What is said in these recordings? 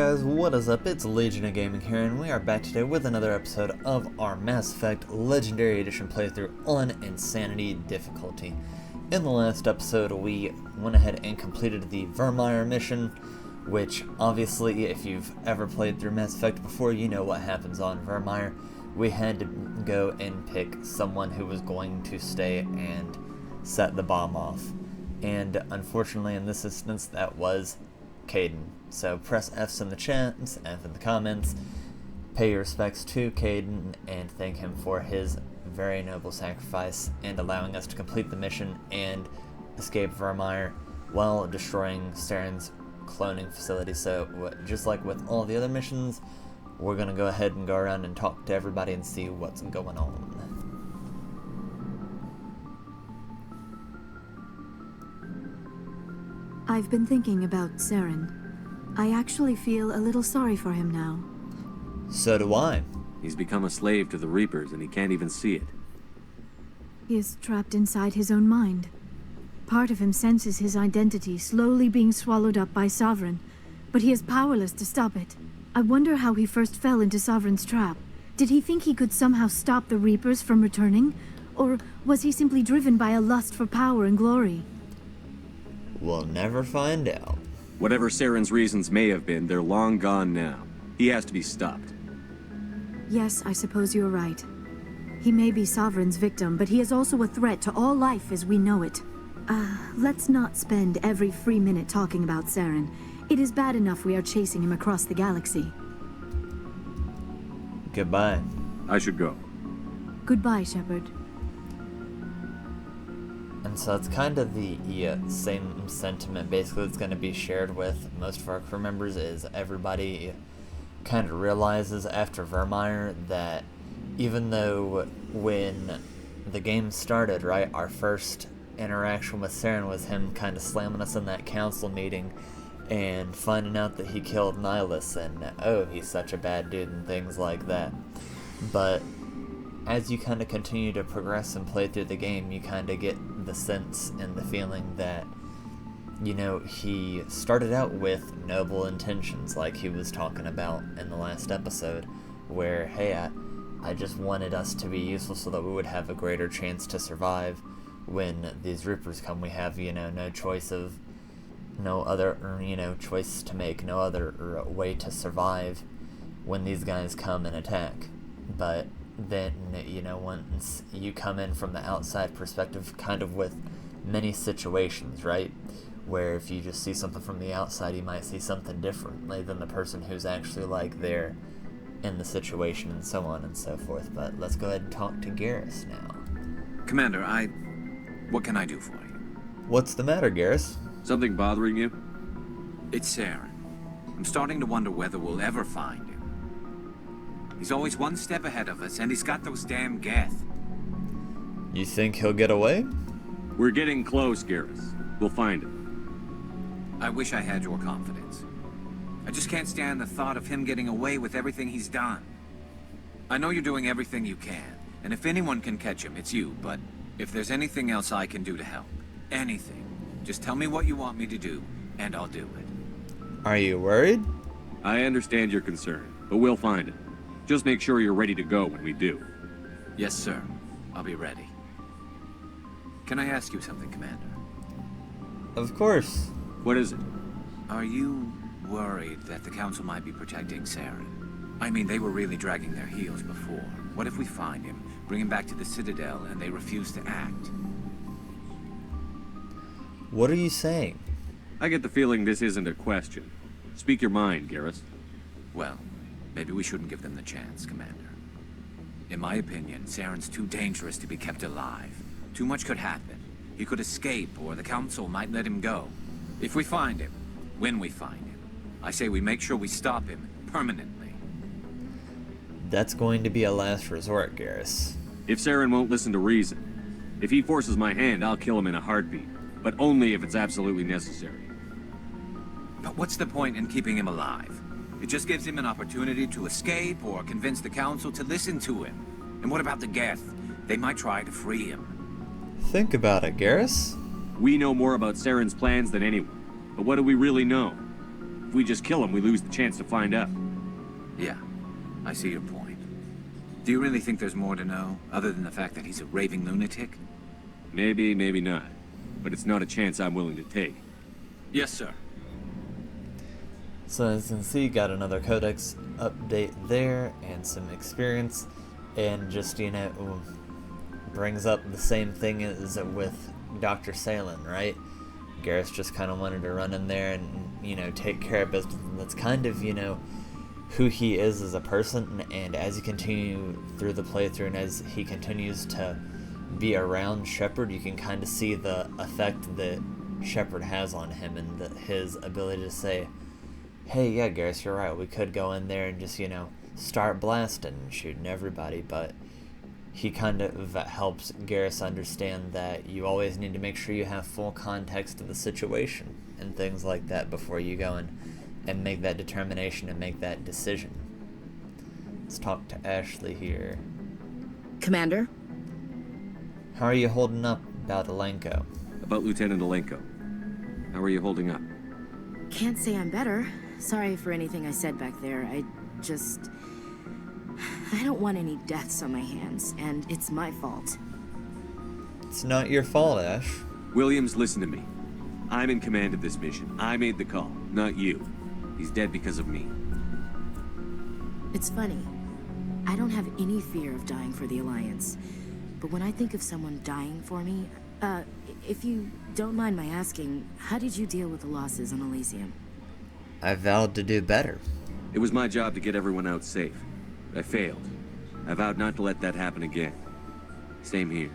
guys, what is up? It's Legion of Gaming here, and we are back today with another episode of our Mass Effect Legendary Edition playthrough on Insanity difficulty. In the last episode, we went ahead and completed the Virmire mission, which obviously, if you've ever played through Mass Effect before, you know what happens on Virmire. We had to go and pick someone who was going to stay and set the bomb off. And unfortunately, in this instance, that was Caden. So press F's in the chats, F in the comments, pay your respects to Caden, and thank him for his very noble sacrifice and allowing us to complete the mission and escape Virmire while destroying Saren's cloning facility. So just like with all the other missions, we're going to go ahead and go around and talk to everybody and see what's going on. I've been thinking about Saren. I actually feel a little sorry for him now. So do I. He's become a slave to the Reapers and he can't even see it. He is trapped inside his own mind. Part of him senses his identity slowly being swallowed up by Sovereign, but he is powerless to stop it. I wonder how he first fell into Sovereign's trap. Did he think he could somehow stop the Reapers from returning? Or was he simply driven by a lust for power and glory? We'll never find out. Whatever Saren's reasons may have been, they're long gone now. He has to be stopped. Yes, I suppose you're right. He may be Sovereign's victim, but he is also a threat to all life as we know it. Let's not spend every free minute talking about Saren. It is bad enough we are chasing him across the galaxy. Goodbye. I should go. Goodbye, Shepard. And so it's kind of the same sentiment basically that's going to be shared with most of our crew members, is everybody kind of realizes after Virmire that even though when the game started, right, our first interaction with Saren was him kind of slamming us in that council meeting and finding out that he killed Nihilus and, oh, he's such a bad dude and things like that. But as you kind of continue to progress and play through the game, you kind of get the sense and the feeling that, you know, he started out with noble intentions, like he was talking about in the last episode, where, hey, I just wanted us to be useful so that we would have a greater chance to survive when these Reapers come. We have, you know, no choice to make, no other way to survive when these guys come and attack. But then, you know, once you come in from the outside perspective, kind of with many situations, right, where if you just see something from the outside, you might see something differently than the person who's actually, like, there in the situation, and so on and so forth. But let's go ahead and talk to Garrus now. Commander, what can I do for you? What's the matter, Garrus? Something bothering you? It's Saren. I'm starting to wonder whether we'll ever find him. He's always one step ahead of us, and he's got those damn Geth. You think he'll get away? We're getting close, Garrus. We'll find him. I wish I had your confidence. I just can't stand the thought of him getting away with everything he's done. I know you're doing everything you can, and if anyone can catch him, it's you, but if there's anything else I can do to help, anything, just tell me what you want me to do, and I'll do it. Are you worried? I understand your concern, but we'll find him. Just make sure you're ready to go when we do. Yes, sir. I'll be ready. Can I ask you something, Commander? Of course. What is it? Are you worried that the Council might be protecting Saren? I mean, they were really dragging their heels before. What if we find him, bring him back to the Citadel, and they refuse to act? What are you saying? I get the feeling this isn't a question. Speak your mind, Garrus. Well, maybe we shouldn't give them the chance, Commander. In my opinion, Saren's too dangerous to be kept alive. Too much could happen. He could escape, or the Council might let him go. If we find him, when we find him, I say we make sure we stop him permanently. That's going to be a last resort, Garrus. If Saren won't listen to reason, if he forces my hand, I'll kill him in a heartbeat. But only if it's absolutely necessary. But what's the point in keeping him alive? It just gives him an opportunity to escape or convince the Council to listen to him. And what about the Geth? They might try to free him. Think about it, Garrus. We know more about Saren's plans than anyone. But what do we really know? If we just kill him, we lose the chance to find out. Yeah, I see your point. Do you really think there's more to know, other than the fact that he's a raving lunatic? Maybe, maybe not. But it's not a chance I'm willing to take. Yes, sir. So as you can see, got another codex update there, and some experience, and just, you know, brings up the same thing as with Dr. Saren, right? Garrus just kind of wanted to run in there and, you know, take care of business, and that's kind of, you know, who he is as a person. And as you continue through the playthrough, and as he continues to be around Shepard, you can kind of see the effect that Shepard has on him, and his ability to say, hey, yeah, Garrus, you're right, we could go in there and just, you know, start blasting and shooting everybody, but he kind of helps Garrus understand that you always need to make sure you have full context of the situation and things like that before you go in and make that determination and make that decision. Let's talk to Ashley here. Commander? How are you holding up about Alenko? About Lieutenant Alenko. How are you holding up? Can't say I'm better. Sorry for anything I said back there. I don't want any deaths on my hands, and it's my fault. It's not your fault, Ash. Williams, listen to me. I'm in command of this mission. I made the call, not you. He's dead because of me. It's funny. I don't have any fear of dying for the Alliance. But when I think of someone dying for me, if you don't mind my asking, how did you deal with the losses on Elysium? I vowed to do better. It was my job to get everyone out safe. I failed. I vowed not to let that happen again. Same here.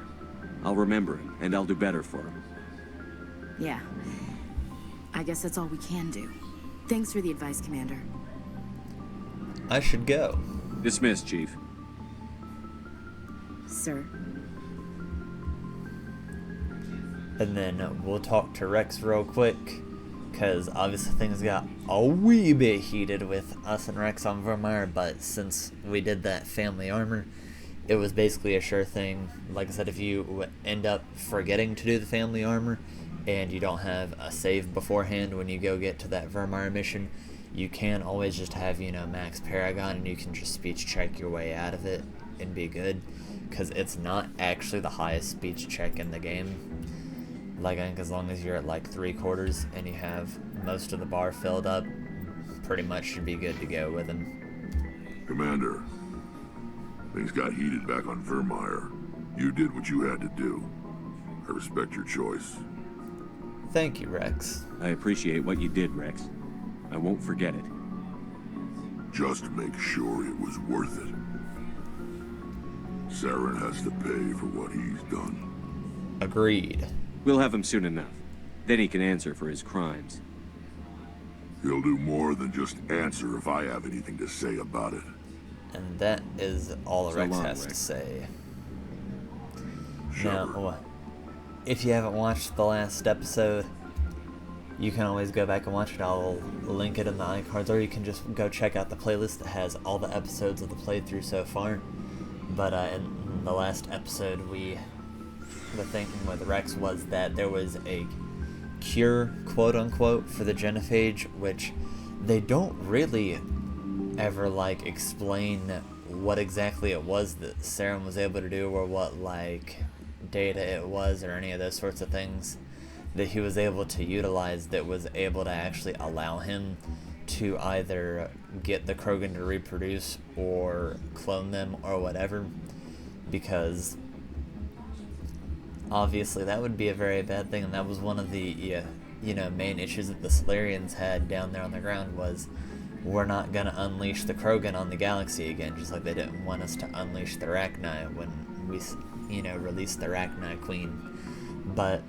I'll remember him, and I'll do better for him. Yeah. I guess that's all we can do. Thanks for the advice, Commander. I should go. Dismissed, Chief. Sir. And then we'll talk to Rex real quick, because obviously things got a wee bit heated with us and Rex on Vermeer, but since we did that family armor, it was basically a sure thing. Like I said, if you end up forgetting to do the family armor, and you don't have a save beforehand when you go get to that Vermeer mission, you can always just have, you know, max Paragon, and you can just speech check your way out of it and be good, because it's not actually the highest speech check in the game. Like, I think as long as you're at like 3/4 and you have most of the bar filled up, pretty much should be good to go with him. Commander, things got heated back on Vermeer. You did what you had to do. I respect your choice. Thank you, Rex. I appreciate what you did, Rex. I won't forget it. Just make sure it was worth it. Saren has to pay for what he's done. Agreed. We'll have him soon enough. Then he can answer for his crimes. He'll do more than just answer if I have anything to say about it. And that is all So Rex long, has to Rex. say. Shepard. Now, if you haven't watched the last episode, you can always go back and watch it. I'll link it in the iCards, or you can just go check out the playlist that has all the episodes of the playthrough so far. But in the last episode, the thing with Rex was that there was a cure, quote-unquote, for the genophage, which they don't really ever, like, explain what exactly it was that Saren was able to do, or what, like, data it was, or any of those sorts of things that he was able to utilize that was able to actually allow him to either get the Krogan to reproduce or clone them or whatever, because obviously that would be a very bad thing, and that was one of the main issues that the Solarians had down there on the ground was, we're not going to unleash the Krogan on the galaxy again, just like they didn't want us to unleash the Rachni when we released the Rachni Queen. But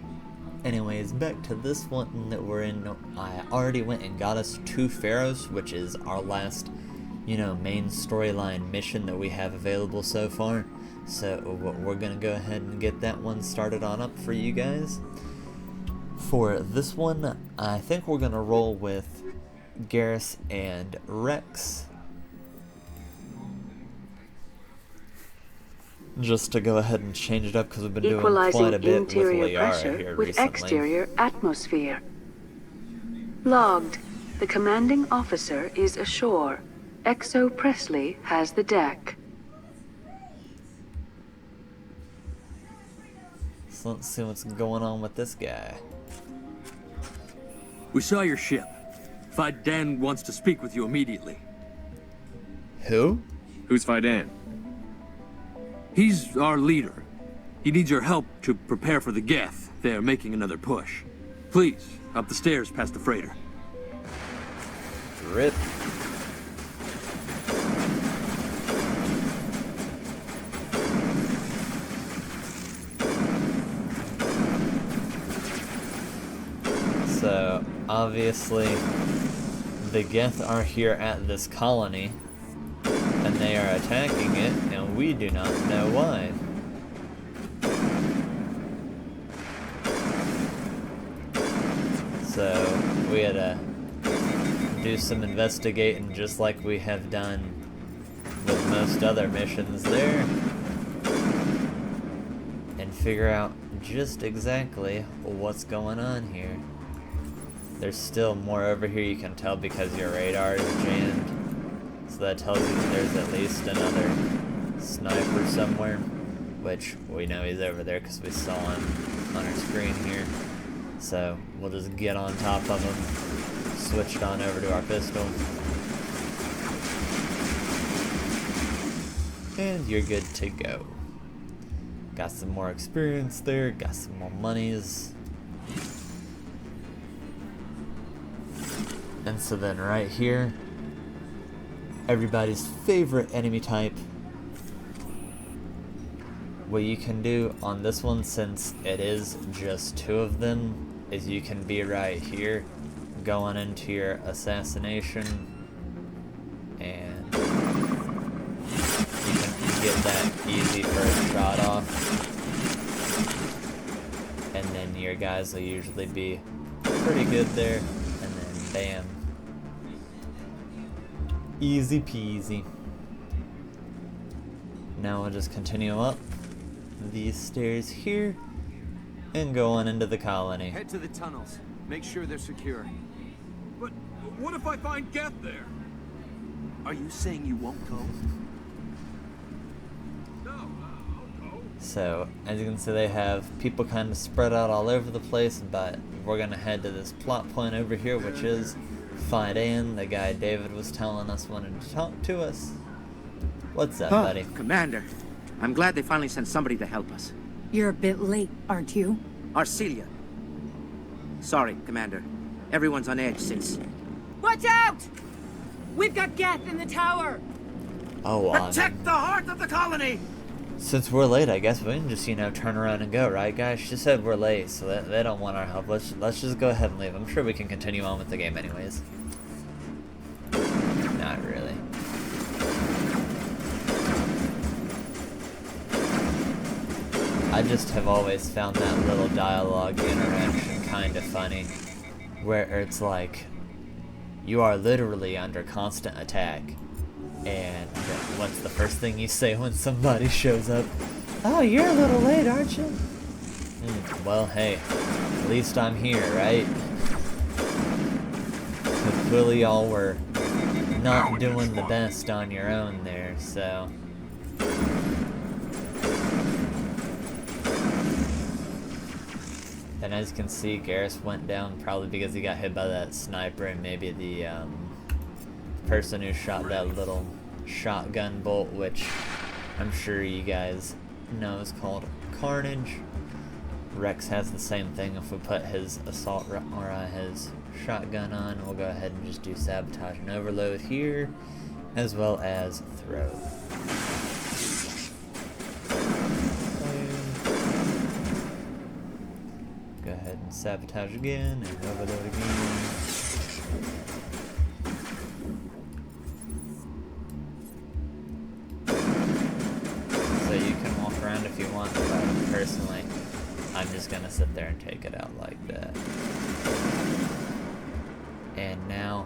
anyways, back to this one that we're in. I already went and got us to Feros, which is our last main storyline mission that we have available so far. So we're gonna go ahead and get that one started on up for you guys. For this one, I think we're gonna roll with Garrus and Rex, just to go ahead and change it up, because we've been doing quite a bit with interior Liara pressure here with recently. exterior atmosphere. Logged. The commanding officer is ashore. Exo Presley has the deck. So let's see what's going on with this guy. We saw your ship. Fidan wants to speak with you immediately. Who? Who's Fidan? He's our leader. He needs your help to prepare for the Geth. They're making another push. Please, up the stairs past the freighter. Rip. So, obviously, the Geth are here at this colony, and they are attacking it, and we do not know why. So, we had to do some investigating just like we have done with most other missions there, and figure out just exactly what's going on here. There's still more over here, you can tell because your radar is jammed, so that tells you that there's at least another sniper somewhere, which we know he's over there because we saw him on our screen here. So we'll just get on top of him, switch it on over to our pistol, and you're good to go. Got some more experience there, got some more monies. And so then right here, everybody's favorite enemy type. What you can do on this one, since it is just 2 of them, is you can be right here, going into your assassination, and you can get that easy first shot off. And then your guys will usually be pretty good there, and then bam. Easy peasy. Now we'll just continue up these stairs here and go on into the colony. Head to the tunnels. Make sure they're secure. But what if I find Geth there? Are you saying you won't go? No, I'll go. So, as you can see, they have people kind of spread out all over the place, but we're gonna head to this plot point over here, which is Fidan, the guy David was telling us wanted to talk to us. What's up, buddy? Commander, I'm glad they finally sent somebody to help us. You're a bit late, aren't you? Arcelia. Sorry, Commander. Everyone's on edge since... Watch out! We've got Geth in the tower! Oh, Protect the heart of the colony! Since we're late, I guess we can just, turn around and go, right, guys? She said we're late, so they don't want our help. Let's just go ahead and leave. I'm sure we can continue on with the game anyways. Not really. I just have always found that little dialogue interaction kind of funny, where it's like, you are literally under constant attack, and what's the first thing you say when somebody shows up? Oh, you're a little late, aren't you? Well, hey, at least I'm here, right? Because clearly y'all were not doing the best on your own there, so... And as you can see, Garrus went down probably because he got hit by that sniper, and maybe the person who shot that little shotgun bolt, which I'm sure you guys know is called Carnage. Rex has the same thing. If we put his assault or his shotgun on, we'll go ahead and just do sabotage and overload here, as well as throw. Go ahead and sabotage again and overload again. So you can walk around if you want, but personally, I'm just gonna sit there and take it out like that. And now,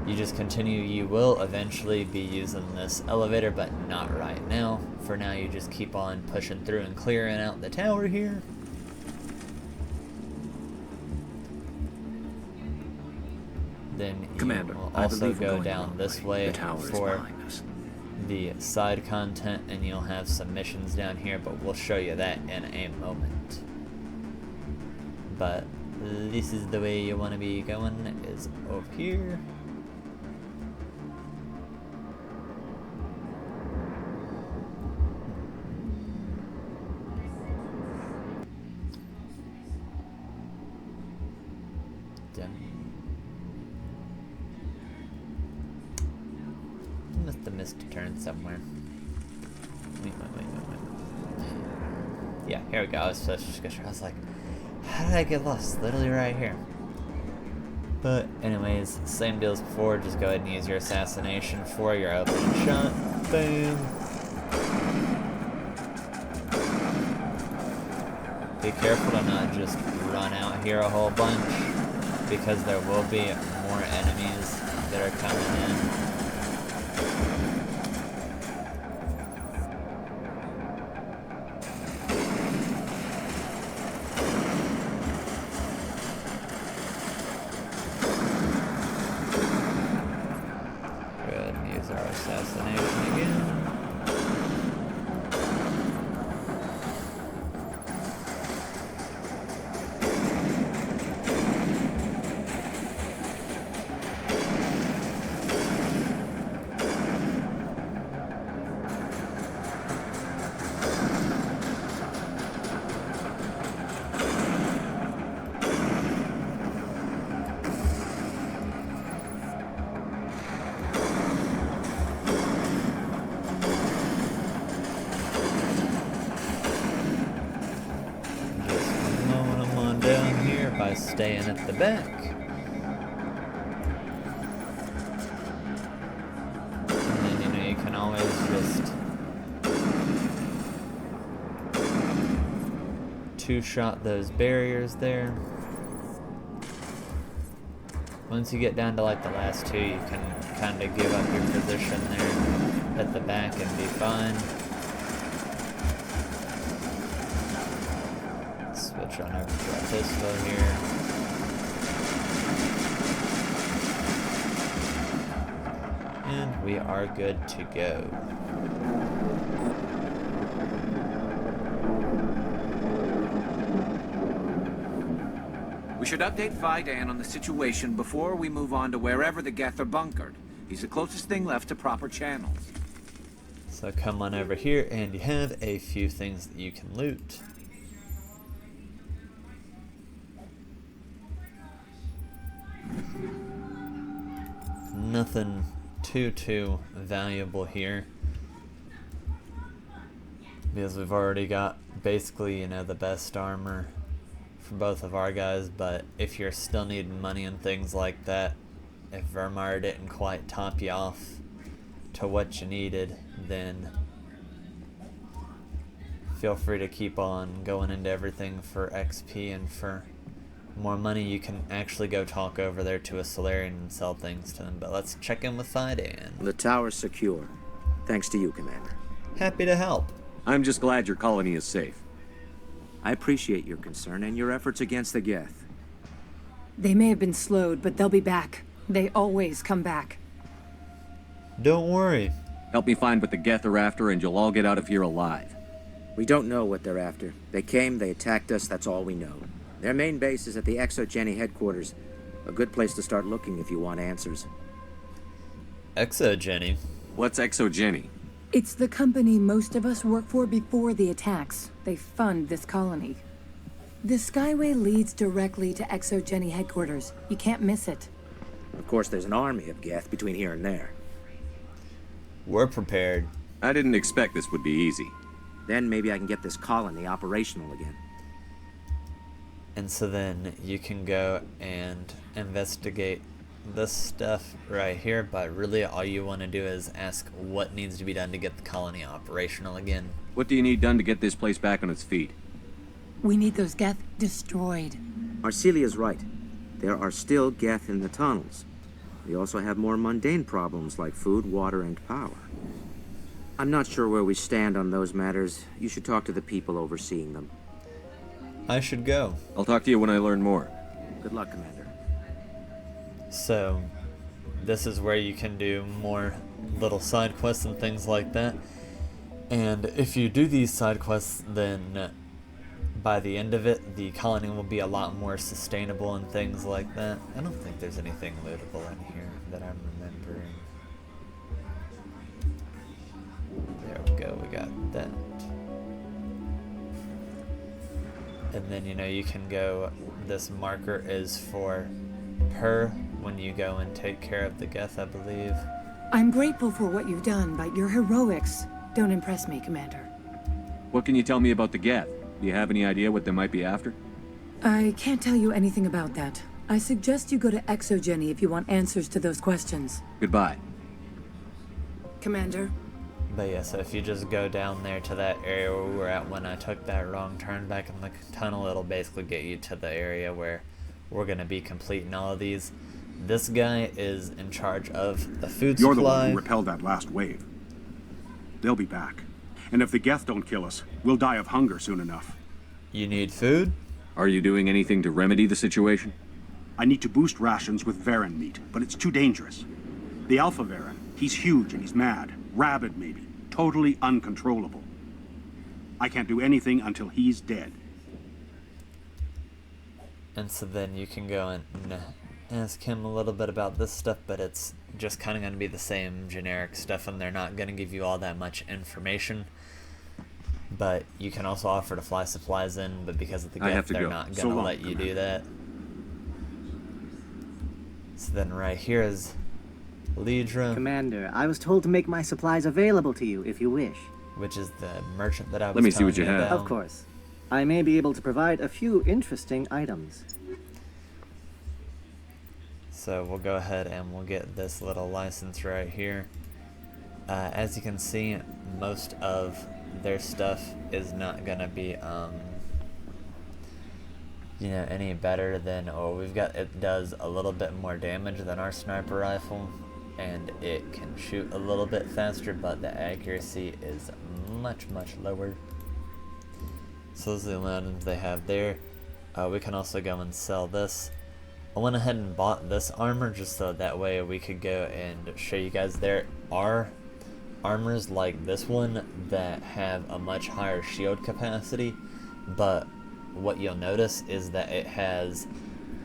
you just continue. You will eventually be using this elevator, but not right now. For now, you just keep on pushing through and clearing out the tower here. then Commander, you will I also believe we're go going the down wrong this way. way The tower is for behind us. the side content, and you'll have some missions down here, but we'll show you that in a moment. But this is the way you want to be going, is over here. Must have missed a turn somewhere. Wait. Yeah, here we go. I was like, how did I get lost? Literally right here. But anyways, same deal as before. Just go ahead and use your assassination for your opening shot. Boom. Be careful to not just run out here a whole bunch, because there will be more enemies that are coming in. Assassination again. By staying at the back. And then, you can always just two-shot those barriers there. Once you get down to like the last two, you can kind of give up your position there at the back and be fine. Switch on over to our pistol here. And we are good to go. We should update Fidan on the situation before we move on to wherever the Geth are bunkered. He's the closest thing left to proper channels. So come on over here, and you have a few things that you can loot. Nothing too valuable here, because we've already got basically, the best armor for both of our guys. But if you're still needing money and things like that, if Virmire didn't quite top you off to what you needed, then feel free to keep on going into everything for XP and for more money. You can actually go talk over there to a Solarian and sell things to them. But let's check in with Fidan. The tower's secure. Thanks to you, Commander. Happy to help. I'm just glad your colony is safe. I appreciate your concern and your efforts against the Geth. They may have been slowed, but they'll be back. They always come back. Don't worry. Help me find what the Geth are after, and you'll all get out of here alive. We don't know what they're after. They came, they attacked us, that's all we know. Their main base is at the Exogeni headquarters. A good place to start looking if you want answers. Exogeni? What's Exogeni? It's the company most of us work for before the attacks. They fund this colony. The Skyway leads directly to Exogeni headquarters. You can't miss it. Of course, there's an army of Geth between here and there. We're prepared. I didn't expect this would be easy. Then maybe I can get this colony operational again. And so then you can go and investigate this stuff right here, but really all you want to do is ask what needs to be done to get the colony operational again. What do you need done to get this place back on its feet? We need those Geth destroyed. Arcelia's right. There are still Geth in the tunnels. We also have more mundane problems like food, water, and power. I'm not sure where we stand on those matters. You should talk to the people overseeing them. I should go. I'll talk to you when I learn more. Good luck, Commander. So this is where you can do more little side quests and things like that. And if you do these side quests, then by the end of it, the colony will be a lot more sustainable and things like that. I don't think there's anything lootable in here that I'm remembering. There we go, we got that. And then, you know, you can go, this marker is for her when you go and take care of the Geth, I believe. I'm grateful for what you've done, but your heroics don't impress me, Commander. What can you tell me about the Geth? Do you have any idea what they might be after? I can't tell you anything about that. I suggest you go to Exogeni if you want answers to those questions. Goodbye. Commander? But yeah, so if you just go down there to that area where we were at when I took that wrong turn back in the tunnel, it'll basically get you to the area where we're going to be completing all of these. This guy is in charge of the food supply. You're the one who repelled that last wave. They'll be back. And if the Geth don't kill us, we'll die of hunger soon enough. You need food? Are you doing anything to remedy the situation? I need to boost rations with Varen meat, but it's too dangerous. The Alpha Varen, he's huge and he's mad. Rabid, maybe. Totally uncontrollable. I can't do anything until he's dead. And so then you can go and ask him a little bit about this stuff, but it's just kind of going to be the same generic stuff, and they're not going to give you all that much information. But you can also offer to fly supplies in, but because of the Geth, they're not going to let you do that. So then right here is Lidra. Commander, I was told to make my supplies available to you if you wish. Which is the merchant that I was Let me see what you have. Of course. I may be able to provide a few interesting items. So we'll go ahead and we'll get this little license right here. As you can see, most of their stuff is not going to be, you know, any better than, we've got, it does a little bit more damage than our sniper rifle, and it can shoot a little bit faster, but the accuracy is much, much lower. So those are the items they have there. We can also go and sell this. I went ahead and bought this armor just so that way we could go and show you guys. There are armors like this one that have a much higher shield capacity, but what you'll notice is that it has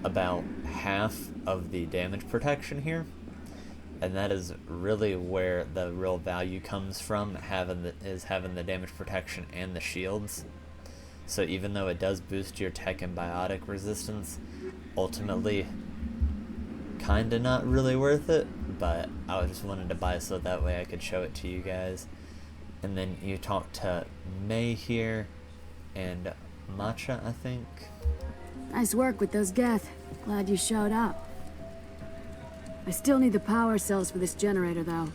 about half of the damage protection here, and that is really where the real value comes from, having the damage protection and the shields. So even though it does boost your tech and biotic resistance, ultimately kinda not really worth it, but I just wanted to buy so that way I could show it to you guys. And then you talk to May here and Matcha, I think. Nice work with those Geth. Glad you showed up. I still need the power cells for this generator, though.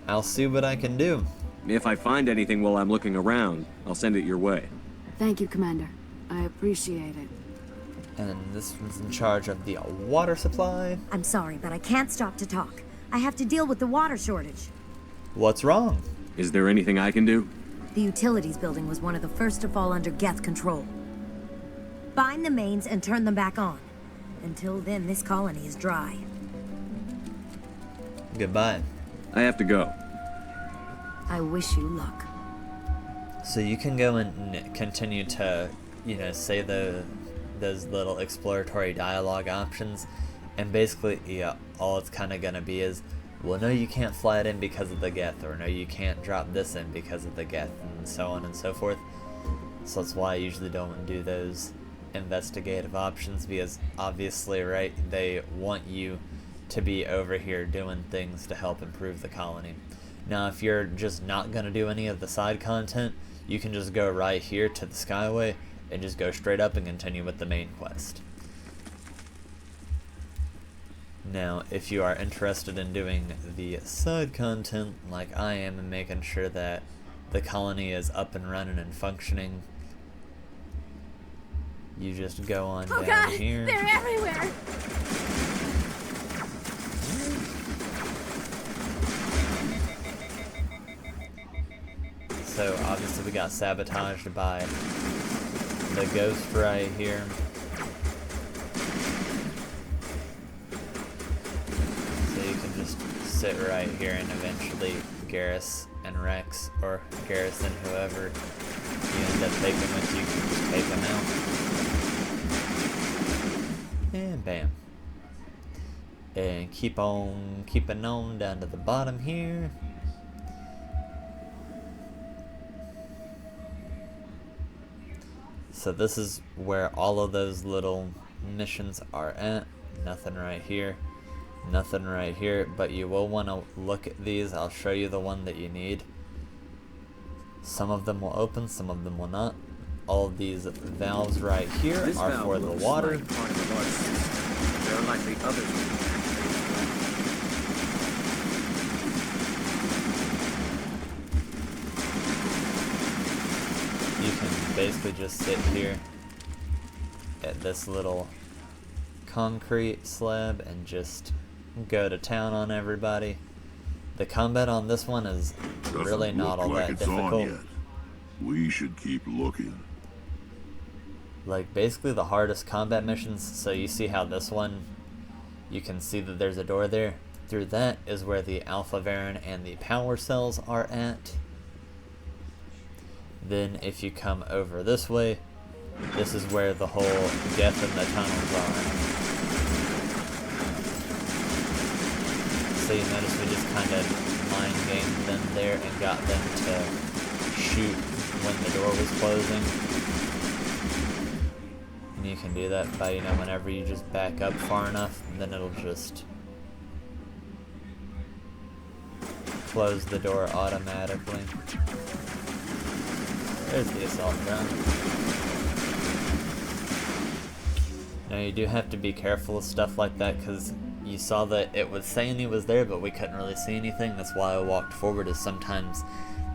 I'll see what I can do. If I find anything while I'm looking around, I'll send it your way. Thank you, Commander. I appreciate it. And this one's in charge of the water supply. I'm sorry, but I can't stop to talk. I have to deal with the water shortage. What's wrong? Is there anything I can do? The utilities building was one of the first to fall under Geth control. Bind the mains and turn them back on. Until then, this colony is dry. Goodbye. I have to go. I wish you luck. So you can go and continue to, you know, say those little exploratory dialogue options, and basically, yeah, all it's kind of gonna be is, well, no, you can't fly it in because of the Geth, or no, you can't drop this in because of the Geth, and so on and so forth. So that's why I usually don't do those investigative options, because obviously, right, they want you to be over here doing things to help improve the colony. Now, if you're just not going to do any of the side content, you can just go right here to the Skyway and just go straight up and continue with the main quest. Now, if you are interested in doing the side content like I am and making sure that the colony is up and running and functioning, you just go on down here. They're everywhere! So obviously we got sabotaged by the ghost right here. sit right here and eventually Garrus and Rex, or Garrus and whoever you end up taking with you, can just take them out. And bam. And keep on keeping on down to the bottom here. So this is where all of those little missions are at. Nothing right here. Nothing right here, but you will want to look at these. I'll show you the one that you need. Some of them will open, some of them will not. All of these valves right here are for the water. Like part of a large system. There are likely others. You can basically just sit here at this little concrete slab and just go to town on everybody. The combat on this one is really not all that difficult. We should keep looking. Like basically the hardest combat missions, so you see how this one, you can see that there's a door there. Through that is where the Alpha Varen and the power cells are at. Then if you come over this way, this is where the whole Geth and the tunnels are. So you notice we just kind of mind gamed them there and got them to shoot when the door was closing. And you can do that by, you know, whenever you just back up far enough, then it'll just close the door automatically. There's the assault gun. Now you do have to be careful of stuff like that, because you saw that it was saying he was there, but we couldn't really see anything. That's why I walked forward, is sometimes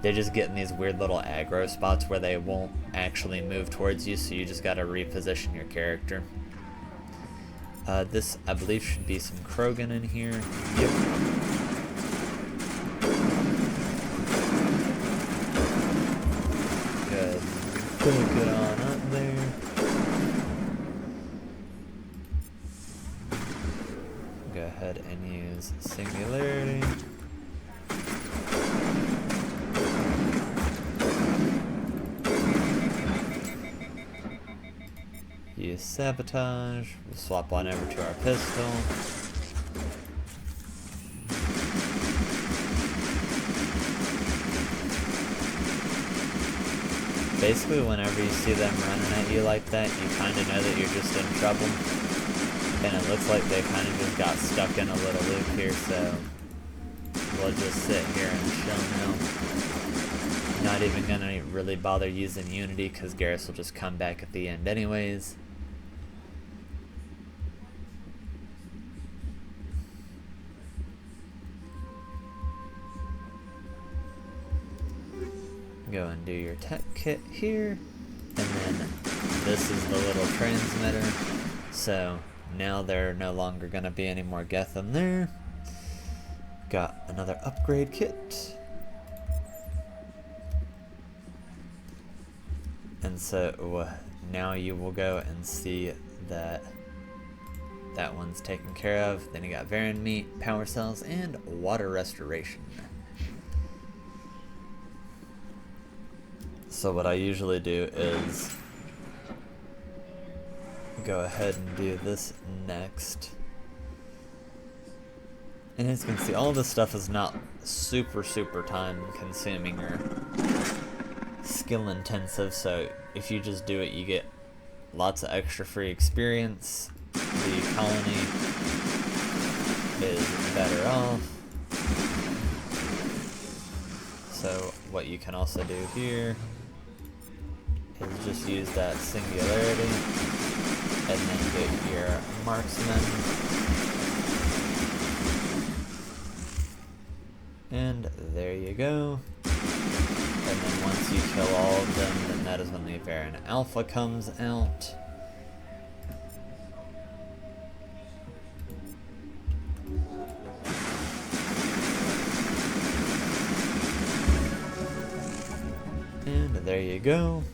they just get in these weird little aggro spots where they won't actually move towards you, so you just gotta reposition your character. This, I believe, should be some Krogan in here. Yep. Good. Get on up there. Go ahead and use Singularity. Use Sabotage. We'll swap on over to our pistol. Basically, whenever you see them running at you like that, you kind of know that you're just in trouble. And it looks like they kind of just got stuck in a little loop here, so we'll just sit here and chill now. Not even gonna really bother using Unity, because Garrus will just come back at the end anyways. Go and do your tech kit here, and then this is the little transmitter, so now there are no longer going to be any more Geth in there. Got another upgrade kit, and so now you will go and see that that one's taken care of. Then you got Varen meat, power cells, and water restoration. So what I usually do is go ahead and do this next. And as you can see, all this stuff is not super time consuming or skill intensive, so if you just do it, you get lots of extra free experience. The colony is better off. So what you can also do here is just use that Singularity and then get your marksman, and there you go. And then once you kill all of them, then that is when the Varen Alpha comes out. And there you go.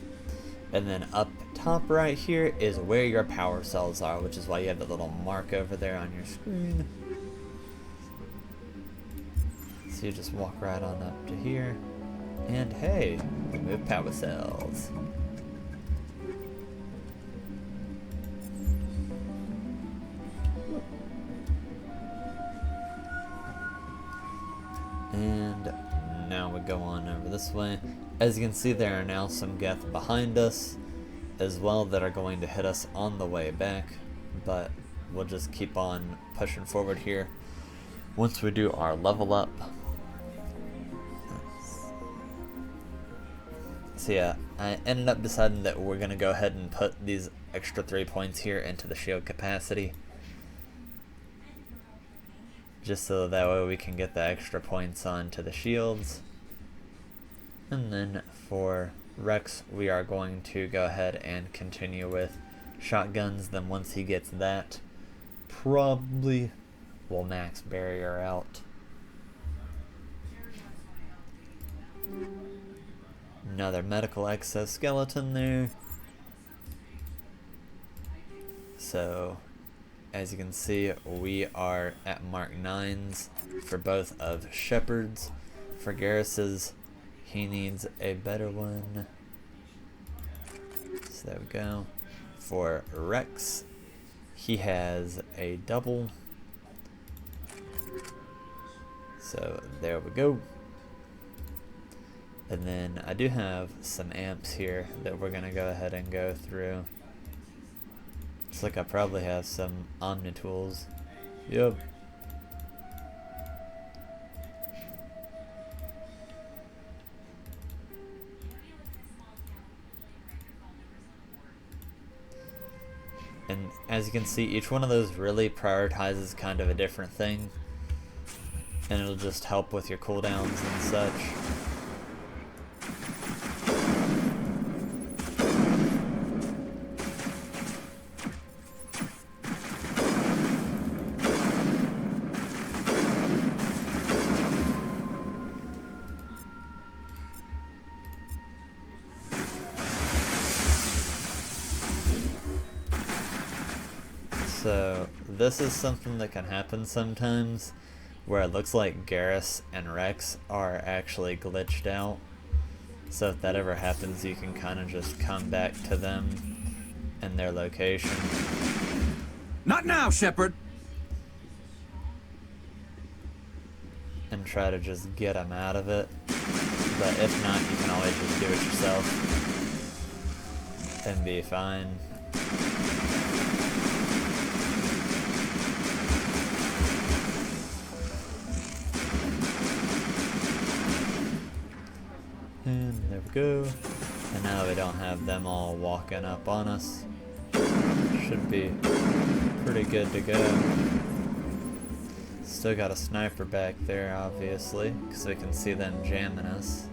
And then up top right here is where your power cells are, which is why you have that little mark over there on your screen. So you just walk right on up to here. And hey, remove power cells. And now we go on over this way. As you can see, there are now some Geth behind us as well that are going to hit us on the way back, but we'll just keep on pushing forward here once we do our level up. So yeah, I ended up deciding that we're gonna go ahead and put these extra 3 points here into the shield capacity, just so that way we can get the extra points onto the shields. And then for Rex, we are going to go ahead and continue with shotguns. Then once he gets that, probably we'll max barrier out. Another medical exoskeleton there. So as you can see, we are at Mark 9s for both of Shepard's. For Garrus's, he needs a better one. So there we go. For Rex, he has a double. So there we go. And then I do have some amps here that we're gonna go ahead and go through. Looks like I probably have some Omni tools. Yep. And as you can see, each one of those really prioritizes kind of a different thing, and it'll just help with your cooldowns and such. So this is something that can happen sometimes, where it looks like Garrus and Rex are actually glitched out. So if that ever happens, you can kind of just come back to them and their location. Not now, Shepard! And try to just get them out of it. But if not, you can always just do it yourself and be fine. And there we go. And now we don't have them all walking up on us. Should be pretty good to go. Still got a sniper back there, obviously, because we can see them jamming us.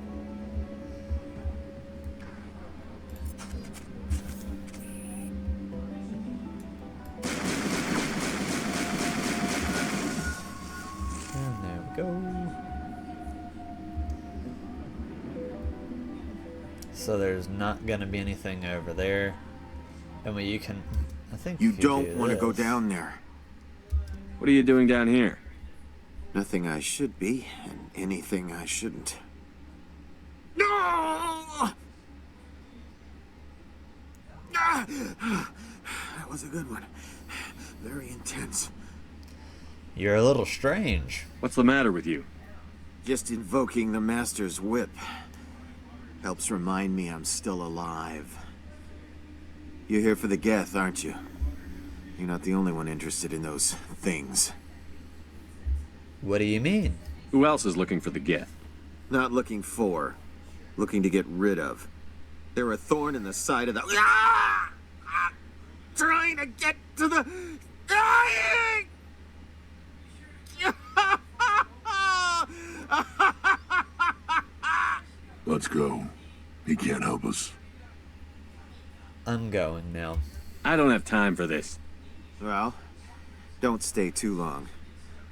And there we go. So there's not going to be anything over there. And what you can... I think you don't want to go down there. What are you doing down here? Nothing I should be, and anything I shouldn't. No! That was a good one. Very intense. You're a little strange. What's the matter with you? Just invoking the Master's whip. Helps remind me I'm still alive. You're here for the Geth, aren't you? You're not the only one interested in those things. What do you mean? Who else is looking for the Geth? Not looking for. Looking to get rid of. They're a thorn in the side of the... Ah! Trying to get to the... Dying! Let's go. He can't help us. I'm going now. I don't have time for this. Well, don't stay too long,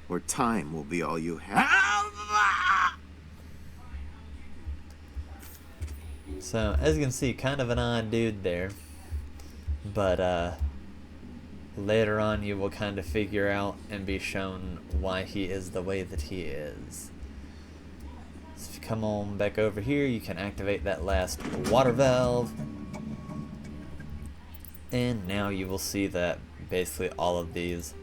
or time will be all you have. So, as you can see, kind of an odd dude there. But, later on you will kind of figure out and be shown why he is the way that he is. come on back over here, you can activate that last water valve. And now you will see that basically all of these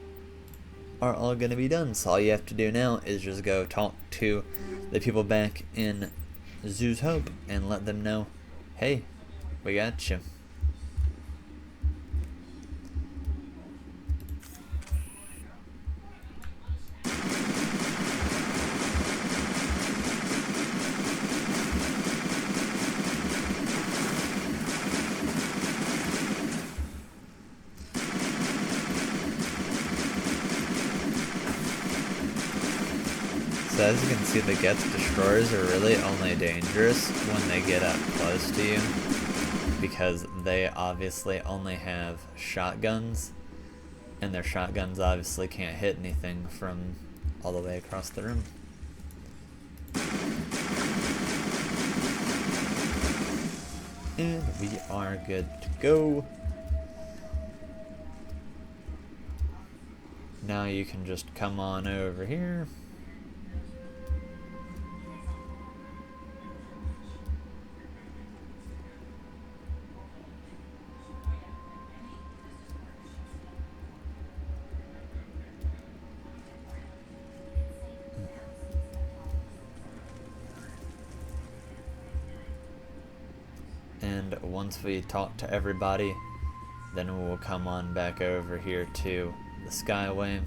are all going to be done. So all you have to do now is just go talk to the people back in Zoo's Hope and let them know, hey, we got you. So as you can see, the Geth destroyers are really only dangerous when they get up close to you, because they obviously only have shotguns, and their shotguns obviously can't hit anything from all the way across the room. And we are good to go. Now you can just come on over here. And once we talk to everybody, then we'll come on back over here to the Skyway.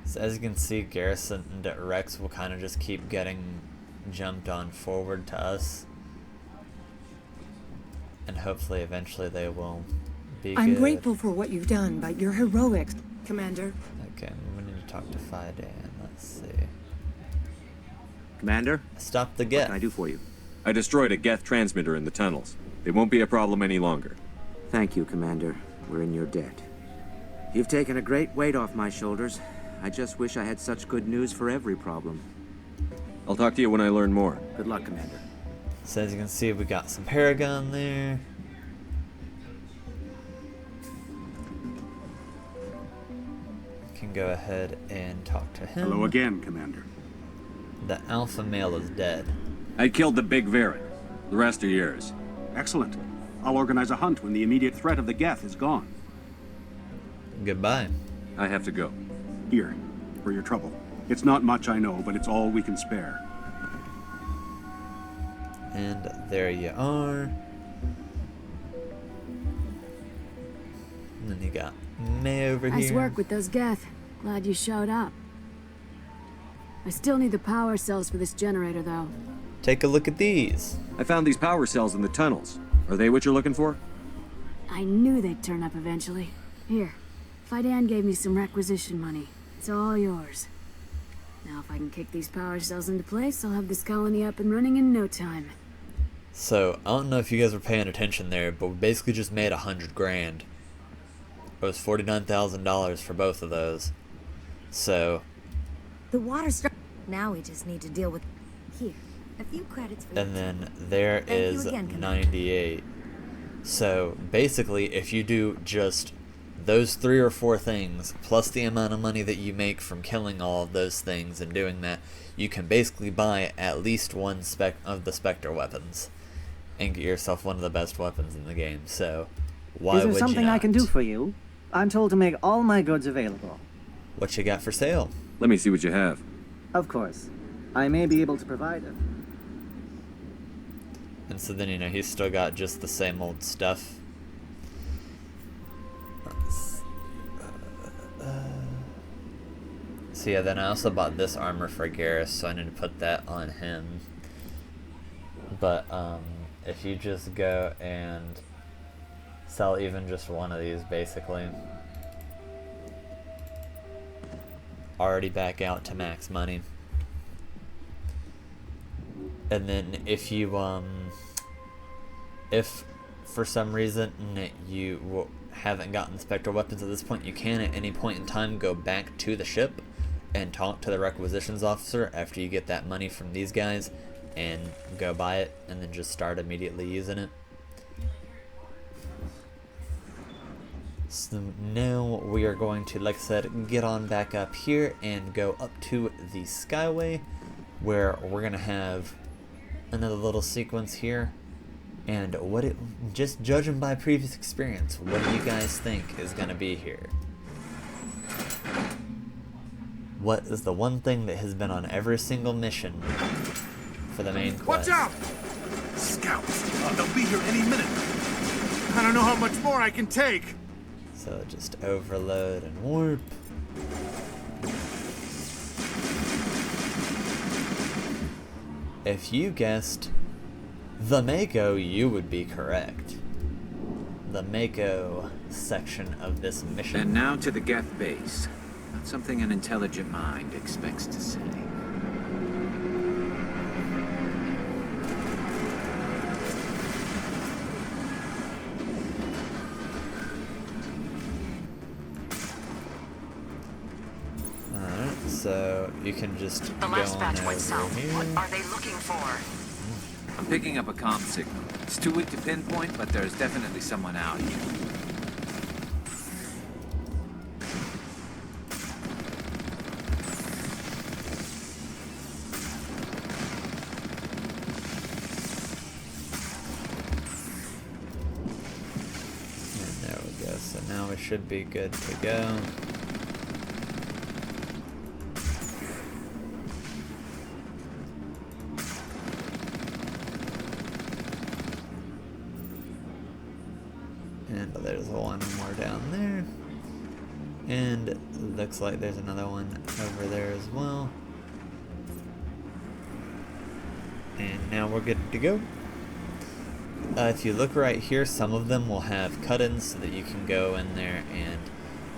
So as you can see, Garrison and Rex will kind of just keep getting jumped on forward to us. And hopefully eventually they will be I'm good. grateful for what you've done, but your heroics, Commander. Okay, we need to talk to Fide. Let's see. Commander? Stop the Geth. What can I do for you? I destroyed a Geth transmitter in the tunnels. They won't be a problem any longer. Thank you, Commander. We're in your debt. You've taken a great weight off my shoulders. I just wish I had such good news for every problem. I'll talk to you when I learn more. Good luck, Commander. So as you can see, we got some Paragon there. Can go ahead and talk to him. Hello again, Commander. The alpha male is dead. I killed the big Varen. The rest are yours. Excellent. I'll organize a hunt when the immediate threat of the Geth is gone. Goodbye. I have to go. Here, for your trouble. It's not much, I know, but it's all we can spare. And there you are. And then you got May over here. Nice work with those Geth. Glad you showed up. I still need the power cells for this generator, though. Take a look at these. I found these power cells in the tunnels. Are they what you're looking for? I knew they'd turn up eventually. Here, Fidan gave me some requisition money. It's all yours. Now if I can kick these power cells into place, I'll have this colony up and running in no time. So, I don't know if you guys were paying attention there, but we basically just made 100 grand. It was $49,000 for both of those. So... The water now we just need to deal with... Here, a few credits for... And then there is again, 98. So, basically, if you do just those 3 or 4 things, plus the amount of money that you make from killing all of those things and doing that, you can basically buy at least one of the Spectre weapons. And get yourself one of the best weapons in the game. So, why would you not? Is there something I can do for you? I'm told to make all my goods available. What you got for sale? Let me see what you have. Of course. I may be able to provide it. And so then, you know, he's still got just the same old stuff. So yeah, then I also bought this armor for Garrus, so I need to put that on him. But, if you just go and sell even just one of these, basically, already back out to max money. And then if you, if for some reason you haven't gotten the Spectral weapons at this point, you can at any point in time go back to the ship and talk to the requisitions officer after you get that money from these guys and go buy it and then just start immediately using it. So now we are going to, like I said, get on back up here and go up to the Skyway, where we're going to have another little sequence here. And just judging by previous experience, what do you guys think is going to be here? What is the one thing that has been on every single mission for the main quest? Watch out! Scouts! They'll be here any minute. I don't know how much more I can take. So just overload and warp. If you guessed the Mako, you would be correct. The Mako section of this mission. And now to the Geth base. Not something an intelligent mind expects to say. Alright, so you can just The last go on batch went south. here. What are they looking for? I'm picking up a comm signal. It's too weak to pinpoint, but there's definitely someone out here. And there we go. So now we should be good to go. And there's one more down there. And it looks like there's another one over there as well. And now we're good to go. If you look right here, some of them will have cut-ins so that you can go in there and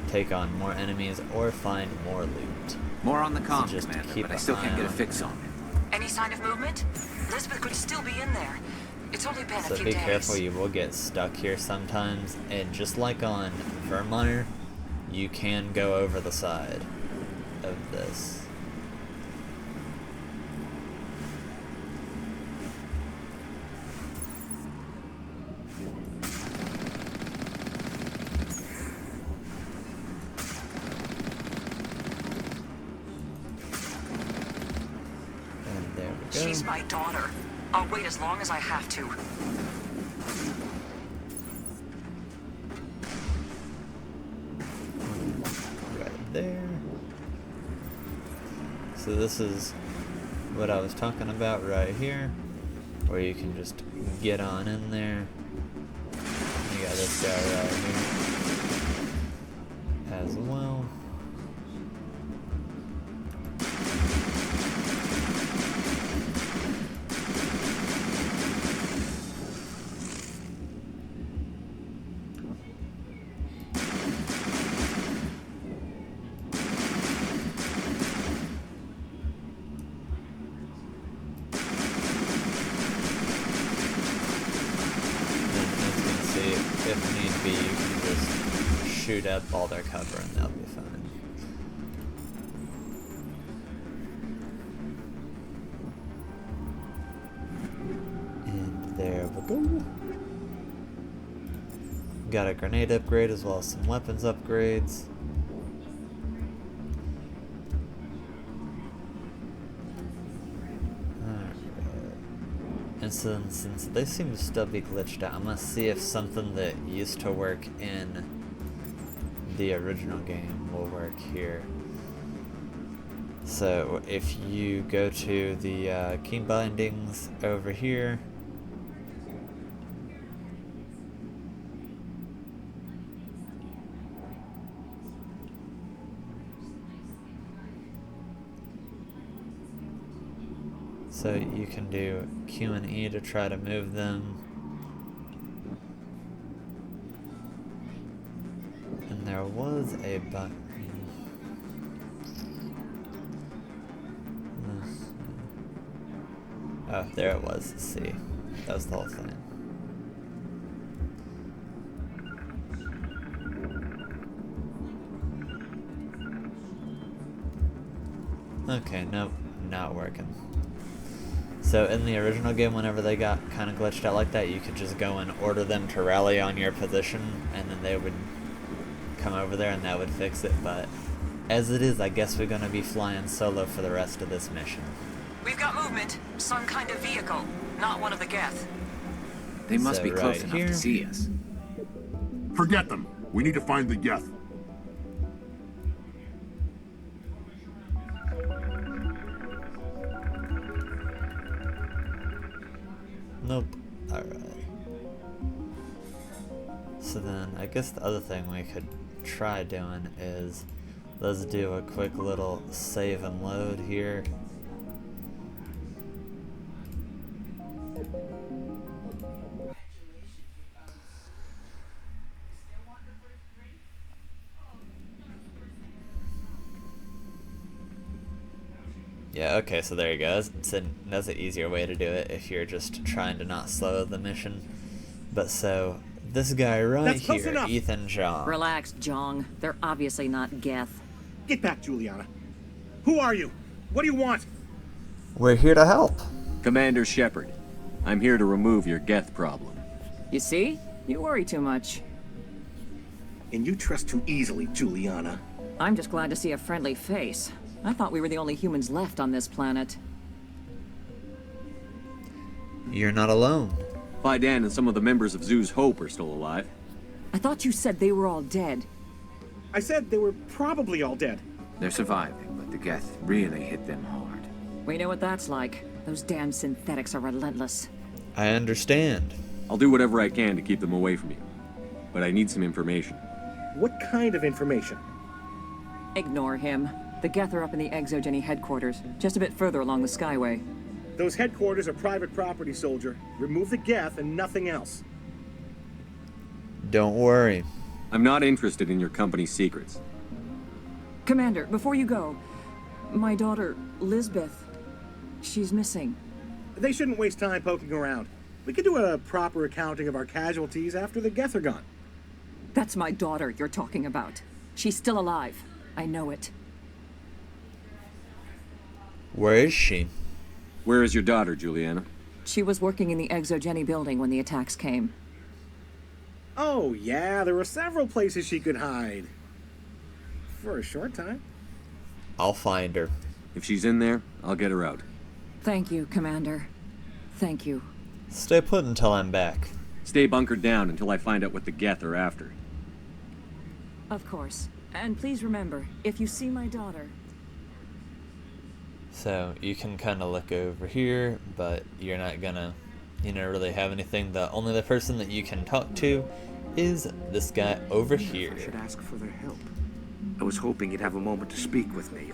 take on more enemies or find more loot. More on the comm, just Commander, keep but I an still eye can't get a on fix on it. Any sign of movement? Lizbeth could still be in there. It's only been a So few be days. careful, you will get stuck here sometimes, and just like on Vermeer, you can go over the side of this. And there we go. She's my daughter. I'll wait as long as I have to. Right there. So this is what I was talking about right here, where you can just get on in there. You got this guy right here as well. If need be, you can just shoot up all their cover and they'll be fine. And there we go. Got a grenade upgrade as well as some weapons upgrades. And since they seem to still be glitched out, I'm gonna see if something that used to work in the original game will work here. So if you go to the key bindings over here, so you can do Q and E to try to move them. And there was a button. Oh, there it was. C. That was the whole thing. Okay, nope, not working. So in the original game, whenever they got kind of glitched out like that, you could just go and order them to rally on your position, and then they would come over there and that would fix it, but as it is, I guess we're gonna be flying solo for the rest of this mission. We've got movement. Some kind of vehicle. Not one of the Geth. They must So be close right enough here. to see us. Forget them. We need to find the Geth. Nope. Alright. So then, I guess the other thing we could try doing is, let's do a quick little save and load here. Yeah, okay, so there you go. That's an easier way to do it if you're just trying to not slow the mission. But so, this guy right here, Ethan Jong. Relax, Jong. They're obviously not Geth. Get back, Juliana. Who are you? What do you want? We're here to help. Commander Shepard, I'm here to remove your Geth problem. You see? You worry too much. And you trust too easily, Juliana. I'm just glad to see a friendly face. I thought we were the only humans left on this planet. You're not alone. Fidan and some of the members of Zoo's Hope are still alive. I thought you said they were all dead. I said they were probably all dead. They're surviving, but the Geth really hit them hard. We know what that's like. Those damn synthetics are relentless. I understand. I'll do whatever I can to keep them away from you. But I need some information. What kind of information? Ignore him. The Geth are up in the Exogeni headquarters, just a bit further along the Skyway. Those headquarters are private property, soldier. Remove the Geth and nothing else. Don't worry. I'm not interested in your company's secrets. Commander, before you go, my daughter, Lizbeth, she's missing. They shouldn't waste time poking around. We can do a proper accounting of our casualties after the Geth are gone. That's my daughter you're talking about. She's still alive. I know it. Where is she? Where is your daughter, Juliana? She was working in the Exogeni building when the attacks came. Oh, yeah, there were several places she could hide. For a short time. I'll find her. If she's in there, I'll get her out. Thank you, Commander. Thank you. Stay put until I'm back. Stay bunkered down until I find out what the Geth are after. Of course. And please remember, if you see my daughter... So, you can kind of look over here, but you're not gonna, really have anything. The only person that you can talk to is this guy over here. I should ask for their help. I was hoping you'd have a moment to speak with me.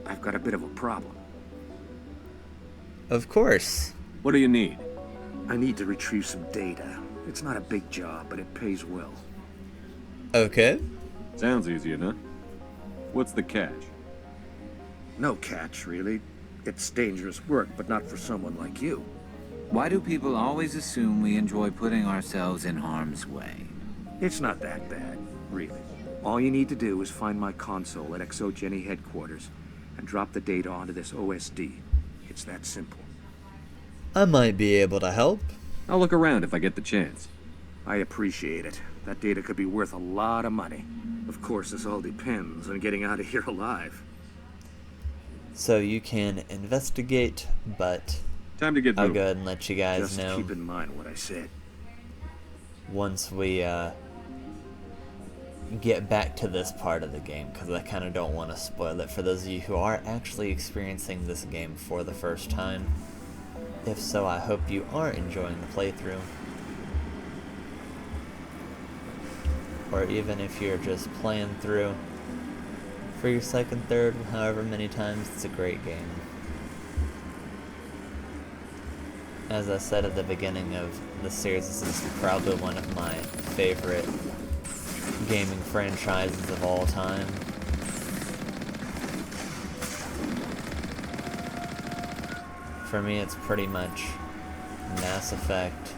I've got a bit of a problem. Of course. What do you need? I need to retrieve some data. It's not a big job, but it pays well. Okay. Sounds easy enough. What's the catch? No catch, really. It's dangerous work, but not for someone like you. Why do people always assume we enjoy putting ourselves in harm's way? It's not that bad, really. All you need to do is find my console at Exogeni headquarters and drop the data onto this OSD. It's that simple. I might be able to help. I'll look around if I get the chance. I appreciate it. That data could be worth a lot of money. Of course, this all depends on getting out of here alive. So you can investigate, but time to get I'll moving. go ahead and let you guys know. Just keep in mind what I said. Once we get back to this part of the game, because I kind of don't want to spoil it for those of you who are actually experiencing this game for the first time. If so, I hope you are enjoying the playthrough. Or even if you're just playing through for your second, third, however many times, it's a great game. As I said at the beginning of the series, this is probably one of my favorite gaming franchises of all time. For me, it's pretty much Mass Effect,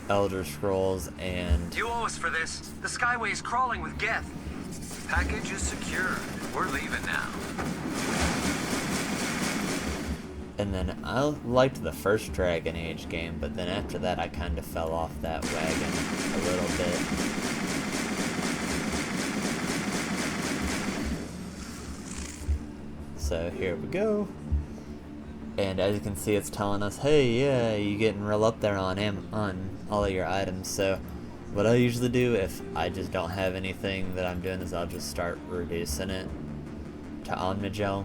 Elder Scrolls, and... You owe us for this. The Skyway is crawling with Geth. Package is secure. We're leaving now. And then I liked the first Dragon Age game, but then after that I kind of fell off that wagon a little bit. So here we go. And as you can see, it's telling us, hey, yeah, you're getting real up there on all of your items. So what I usually do if I just don't have anything that I'm doing is I'll just start reducing it to Omnigel.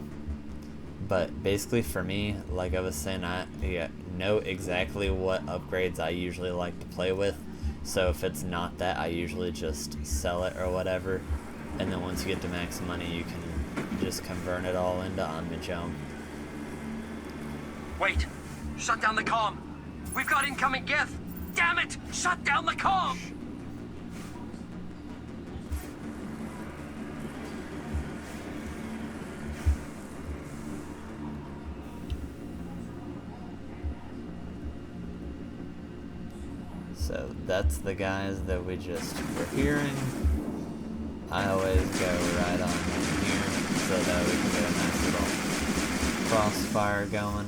But basically for me, like I was saying, I know exactly what upgrades I usually like to play with. So if it's not that, I usually just sell it or whatever. And then once you get to max money, you can just convert it all into Omnigel. Wait! Shut down the comm! We've got incoming Geth! Damn it! Shut down the comm! So that's the guys that we just were hearing. I always go right on here so that we can get a nice little crossfire going.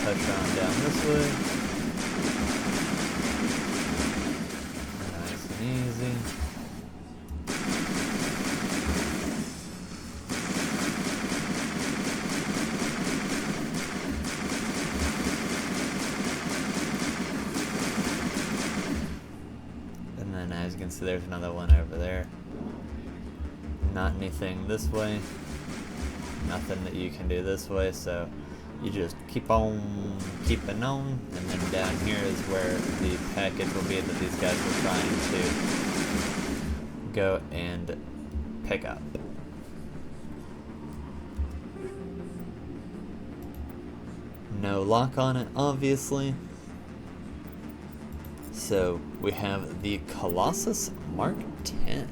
Push on down this way. Nice and easy. And then as you can see, there's another one over there. Not anything this way. Nothing that you can do this way, so you just keep on keeping on, and then down here is where the package will be that these guys were trying to go and pick up. No lock on it, obviously. So we have the Colossus Mark 10.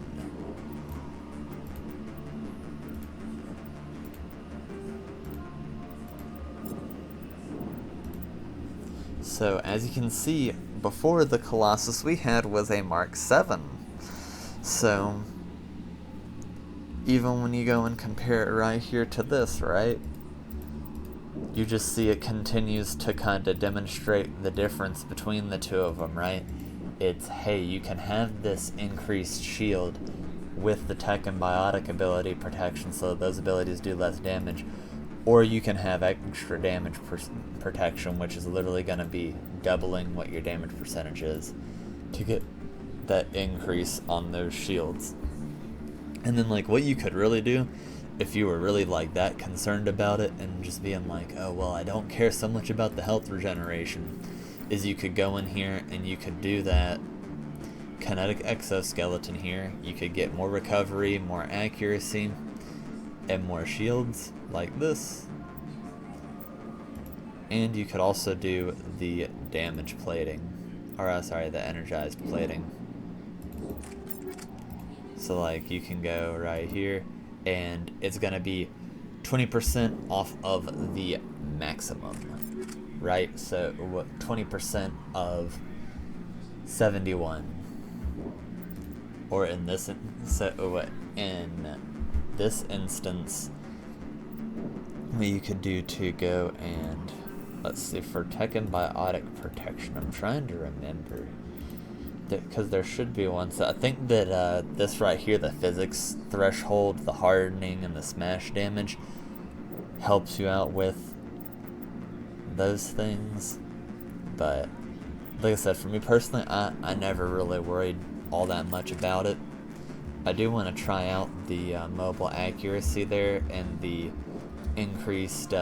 So as you can see, before the Colossus we had was a Mark 7. So even when you go and compare it right here to this, right? You just see it continues to kind of demonstrate the difference between the two of them, right? It's, hey, you can have this increased shield with the tech and biotic ability protection, so those abilities do less damage. Or you can have extra damage protection, which is literally going to be doubling what your damage percentage is to get that increase on those shields. And then, like, what you could really do if you were really, like, that concerned about it and just being like, oh, well, I don't care so much about the health regeneration, is you could go in here and you could do that kinetic exoskeleton here. You could get more recovery, more accuracy, and more shields like this. And you could also do the damage plating, or sorry, the energized plating. So like you can go right here and it's gonna be 20% off of the maximum, right? So 20% of 71, or in this instance, what you could do to go and, let's see, for tech and biotic protection, I'm trying to remember, because there should be one. So I think that this right here, the physics threshold, the hardening, and the smash damage helps you out with those things. But like I said, for me personally, I never really worried all that much about it. I do want to try out the mobile accuracy there and the increased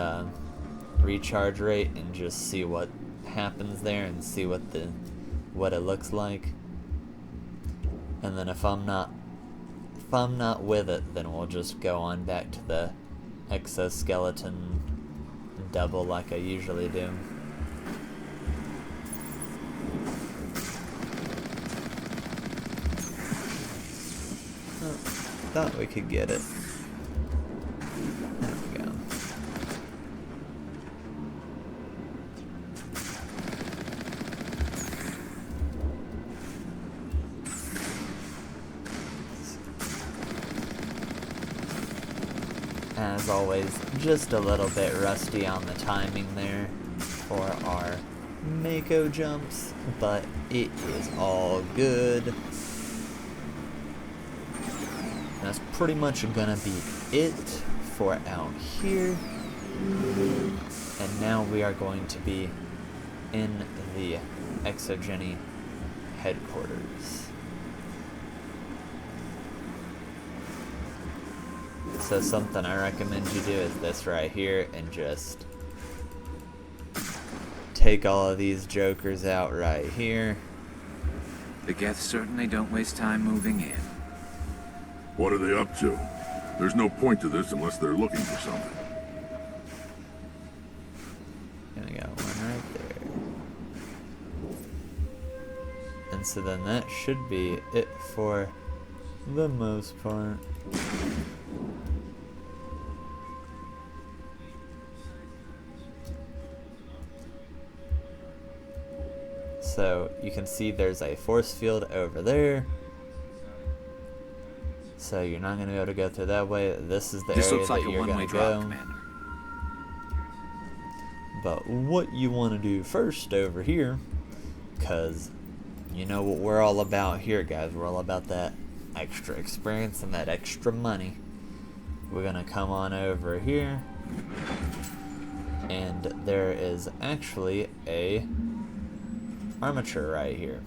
recharge rate and just see what happens there and see what it looks like. And then if I'm not with it, then we'll just go on back to the exoskeleton double like I usually do. Thought we could get it. There we go. As always, just a little bit rusty on the timing there for our Mako jumps, but it is all good. That's pretty much gonna be it for out here. And now we are going to be in the Exogeni headquarters. So something I recommend you do is this right here, and just take all of these jokers out right here. The Geth certainly don't waste time moving in. What are they up to? There's no point to this unless they're looking for something. And I got one right there. And so then that should be it for the most part. So you can see there's a force field over there. So you're not going to be able to go through that way. This is the area that you're going to go. Commander. But what you want to do first over here, because you know what we're all about here, guys. We're all about that extra experience and that extra money. We're going to come on over here. And there is actually a armature right here.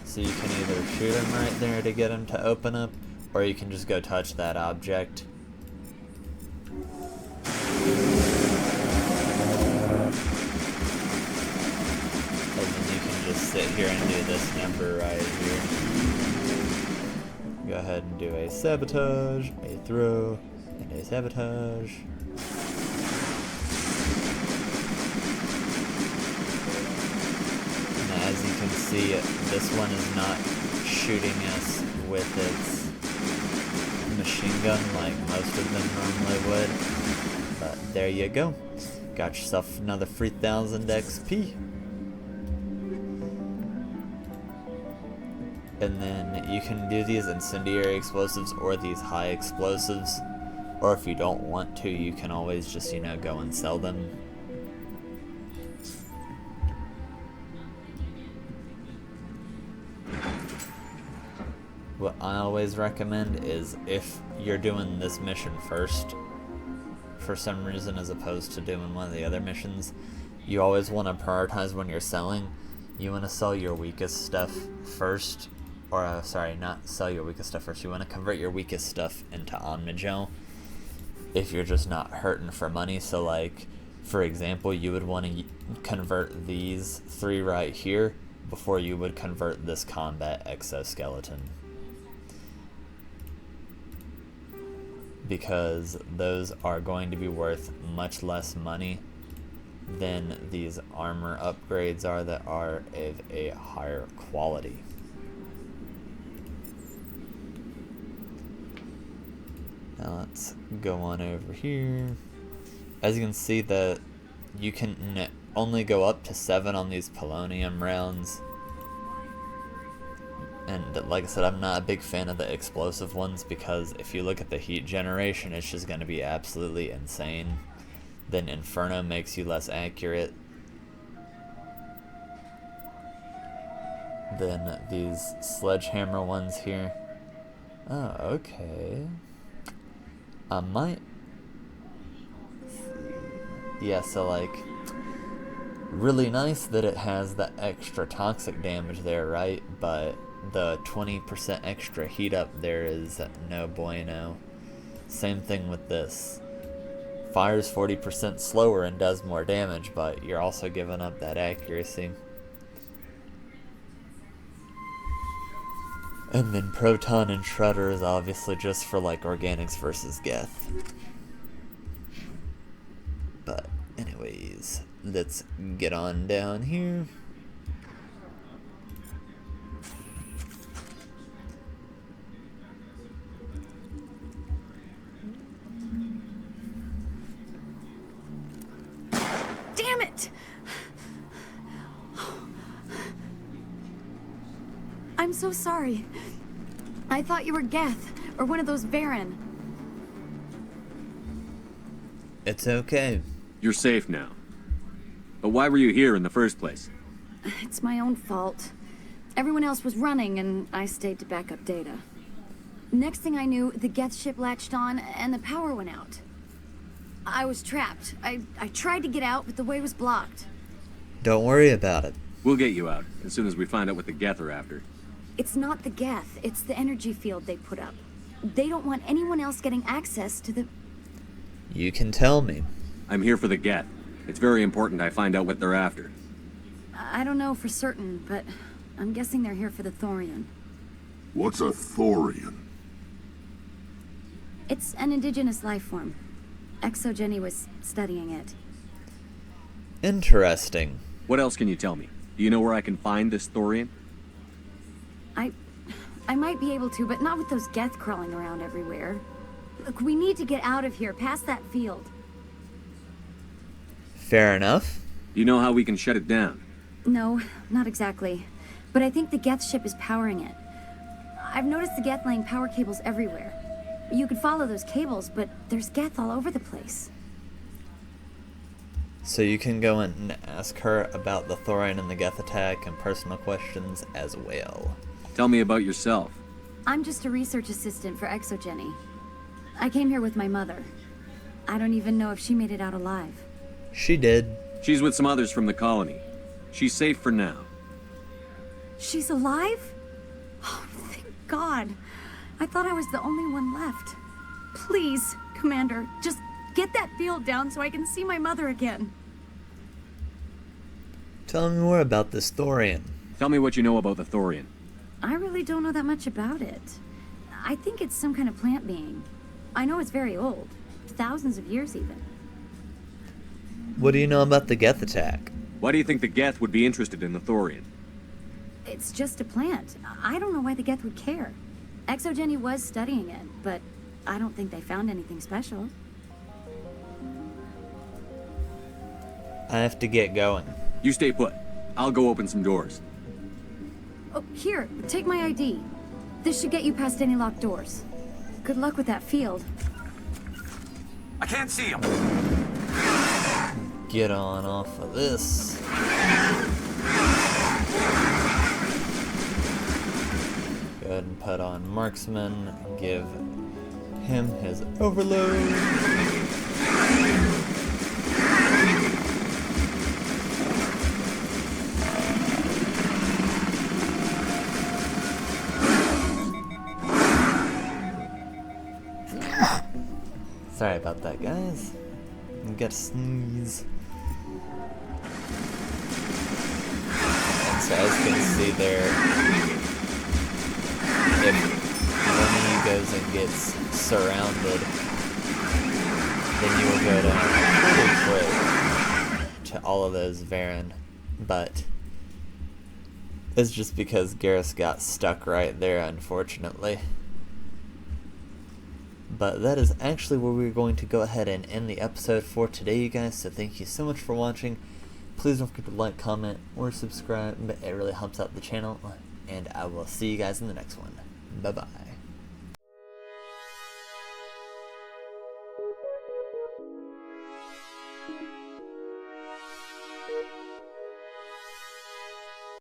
So you can either shoot him right there to get him to open up, or you can just go touch that object. And then you can just sit here and do this number right here. Go ahead and do a sabotage, a throw, and a sabotage. As you can see, this one is not shooting us with its machine gun like most of them normally would. But there you go. Got yourself another 3,000 XP. And then you can do these incendiary explosives or these high explosives. Or if you don't want to, you can always just, you know, go and sell them. What I always recommend is if you're doing this mission first, for some reason, as opposed to doing one of the other missions, you always want to prioritize when you're selling. You want to sell your weakest stuff first, or sorry, not sell your weakest stuff first. You want to convert your weakest stuff into Omnigel if you're just not hurting for money. So like, for example, you would want to convert these 3 right here before you would convert this combat exoskeleton. Because those are going to be worth much less money than these armor upgrades are that are of a higher quality. Now let's go on over here. As you can see, that you can only go up to 7 on these polonium rounds. And like I said, I'm not a big fan of the explosive ones, because if you look at the heat generation, it's just going to be absolutely insane. Then Inferno makes you less accurate. Then these sledgehammer ones here. Oh, okay. I might... Yeah, so like... Really nice that it has the extra toxic damage there, right? But the 20% extra heat up there is no bueno. Same thing with this. Fires 40% slower and does more damage, but you're also giving up that accuracy. And then Proton and Shredder is obviously just for like organics versus Geth. But anyways, let's get on down here. Damn it! I'm so sorry. I thought you were Geth, or one of those Varen. It's okay. You're safe now. But why were you here in the first place? It's my own fault. Everyone else was running, and I stayed to back up data. Next thing I knew, the Geth ship latched on, and the power went out. I was trapped. I tried to get out, but the way was blocked. Don't worry about it. We'll get you out, as soon as we find out what the Geth are after. It's not the Geth, it's the energy field they put up. They don't want anyone else getting access to the... You can tell me. I'm here for the Geth. It's very important I find out what they're after. I don't know for certain, but I'm guessing they're here for the Thorian. What's a Thorian? It's an indigenous life form. Exogeni was studying it. Interesting. What else can you tell me? Do you know where I can find this Thorian? I might be able to, but not with those Geth crawling around everywhere. Look, we need to get out of here, past that field. Fair enough. Do you know how we can shut it down? No, not exactly. But I think the Geth ship is powering it. I've noticed the Geth laying power cables everywhere. You could follow those cables, but there's Geth all over the place. So you can go in and ask her about the Thorian and the Geth attack and personal questions as well. Tell me about yourself. I'm just a research assistant for Exogeni. I came here with my mother. I don't even know if she made it out alive. She did. She's with some others from the colony. She's safe for now. She's alive? Oh, thank God. I thought I was the only one left. Please, Commander, just get that field down so I can see my mother again. Tell me more about this Thorian. Tell me what you know about the Thorian. I really don't know that much about it. I think it's some kind of plant being. I know it's very old. Thousands of years even. What do you know about the Geth attack? Why do you think the Geth would be interested in the Thorian? It's just a plant. I don't know why the Geth would care. Exogeni was studying it, but I don't think they found anything special. I have to get going. You stay put. I'll go open some doors. Oh, here, take my ID. This should get you past any locked doors. Good luck with that field. I can't see him. Get on off of this. Go ahead and put on Marksman and give him his overload. Sorry about that, guys. I got to sneeze. And so as you can see there, if one of you goes and gets surrounded, then you will go down pretty quick to all of those Varen. But it's just because Garrus got stuck right there, unfortunately. But that is actually where we're going to go ahead and end the episode for today, you guys. So thank you so much for watching. Please don't forget to like, comment, or subscribe. It really helps out the channel. And I will see you guys in the next one. Bye-bye.